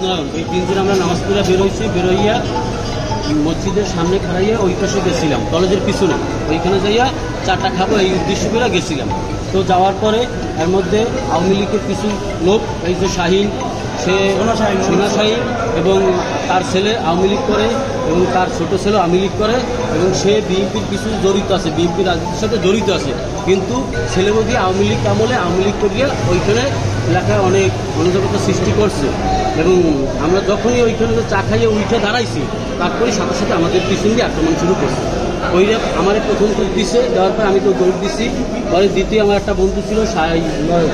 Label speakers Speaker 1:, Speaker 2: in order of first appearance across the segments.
Speaker 1: নয়ন, এই 3 জন আমরা নামাজ পড়ে বেরোইয়া মসজিদের সামনে খাড়াইয়া ওই পাশে গেছিলাম, কলেজের পিছনে ওইখানে যাইয়া চাটা খাবো এই উদ্দেশ্য করে গেছিলাম। তো যাওয়ার পরে এর মধ্যে আওয়ামী লীগের কিছু লোক, এই যে শাহিন, সে সোনা শাহিন এবং তার ছেলে আওয়ামী লীগ করে এবং তার ছোট ছেলে আওয়ামী লীগ করে এবং সে বিএনপির কিছু জড়িত আছে, বিএনপি রাজনীতির সাথে জড়িত আছে, কিন্তু ছেলেমেয়ে দিয়ে আওয়ামী লীগ আমলে আওয়ামী লীগ করিয়া ওইখানে এলাকায় অনেক অনিরাপত্তা সৃষ্টি করছে। এবং আমরা যখনই ওইখানে চা খাইয়ে উঠে দাঁড়াইছি, তারপরে সাথে সাথে আমাদের পিছন দিয়ে আক্রমণ শুরু করছে। ওইরা আমার প্রথম কোপ দিছে, দেওয়ার পর আমি তো দৌড় দিছি, পরে দ্বিতীয় আমার একটা বন্ধু ছিল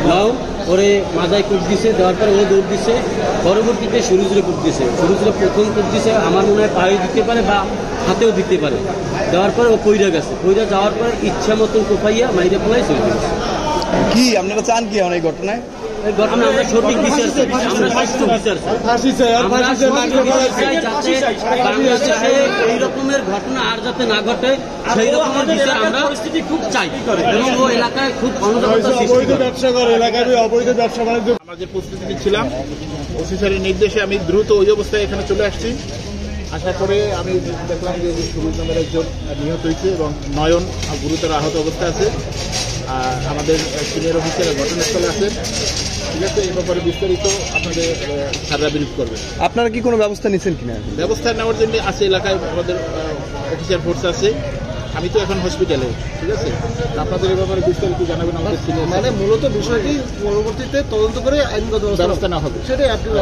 Speaker 1: নাও, ওরে মাজায় কোপ দিছে, দেওয়ার পরে ও দৌড় দিছে। পরবর্তীতে সুরুজরে কোপ দিছে, সুরুজরে প্রথম কোপ দিছে আমার মনে হয় পায়ে দিতে পারে বা হাতেও দিতে পারে, দেওয়ার পরে ও পইরা গেছে, পইরা যাওয়ার পরে ইচ্ছা মতন কোপাইয়া মাইরে ফেলাই চলে গেছে।
Speaker 2: কি আপনারা চান কি এখন এই ঘটনায়?
Speaker 1: এই ঘটনা আমরা সঠিক বিচার চাই, আমরা সুষ্ঠু বিচার চাই, বাংলাদেশে এই রকমের ঘটনা আর যাতে না ঘটে সেই রকমের বিচার আমরা পরিস্থিতি খুব চাই এবং ও এলাকায় খুব অনিরাপত্তা সৃষ্টি করে।
Speaker 3: ব্যবসা করে এলাকায় অবৈধ ব্যবসা বাণিজ্য।
Speaker 4: আমরা যে প্রস্তুতি ছিলাম ওসি স্যারের নির্দেশে আমি দ্রুত ওই অবস্থায় এখানে চলে আসছি। আসার পরে আমি দেখলাম যে সুরজ নামের একজন নিহত হয়েছে এবং নয়ন গুরুতর আহত অবস্থা আছে। আমাদের সিনিয়র অফিসার ঘটনাস্থলে আছেন। ঠিক আছে, এই ব্যাপারে বিস্তারিত আপনাদের স্যাররা ব্রিফ করবেন।
Speaker 2: আপনারা কি কোনো ব্যবস্থা নিচ্ছেন কিনা?
Speaker 4: ব্যবস্থা নেওয়ার জন্য আছে, এলাকায় আমাদের অফিসার ফোর্স আছে। আমি তো এখন হসপিটালে, ঠিক আছে, আপনাদের এই ব্যাপারে বিস্তারিত জানাবেন আমাদের সিনিয়র।
Speaker 3: মানে মূলত বিষয়টি পরবর্তীতে তদন্ত করে আইনগত
Speaker 4: ব্যবস্থা না হবে,
Speaker 3: সেটাই আপনার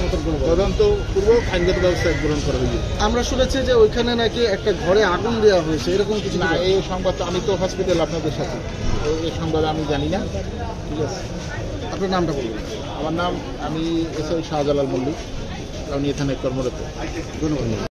Speaker 3: মতো
Speaker 4: তদন্ত পূর্বক আইনগত ব্যবস্থা গ্রহণ করা হবে।
Speaker 3: আমরা শুনেছি যে ওইখানে নাকি একটা ঘরে আগুন দেওয়া হয়েছে, এরকম কিছু
Speaker 4: না, এই সংবাদ আমি তো হসপিটাল আপনাদের সাথে, এই সংবাদ আমি জানি না। ঠিক আছে,
Speaker 3: আপনার নামটা বলুন।
Speaker 4: আমার নাম আমি এসআই শাহজালাল মল্লিক, কারণ এখানে কর্মরত।
Speaker 3: ধন্যবাদ।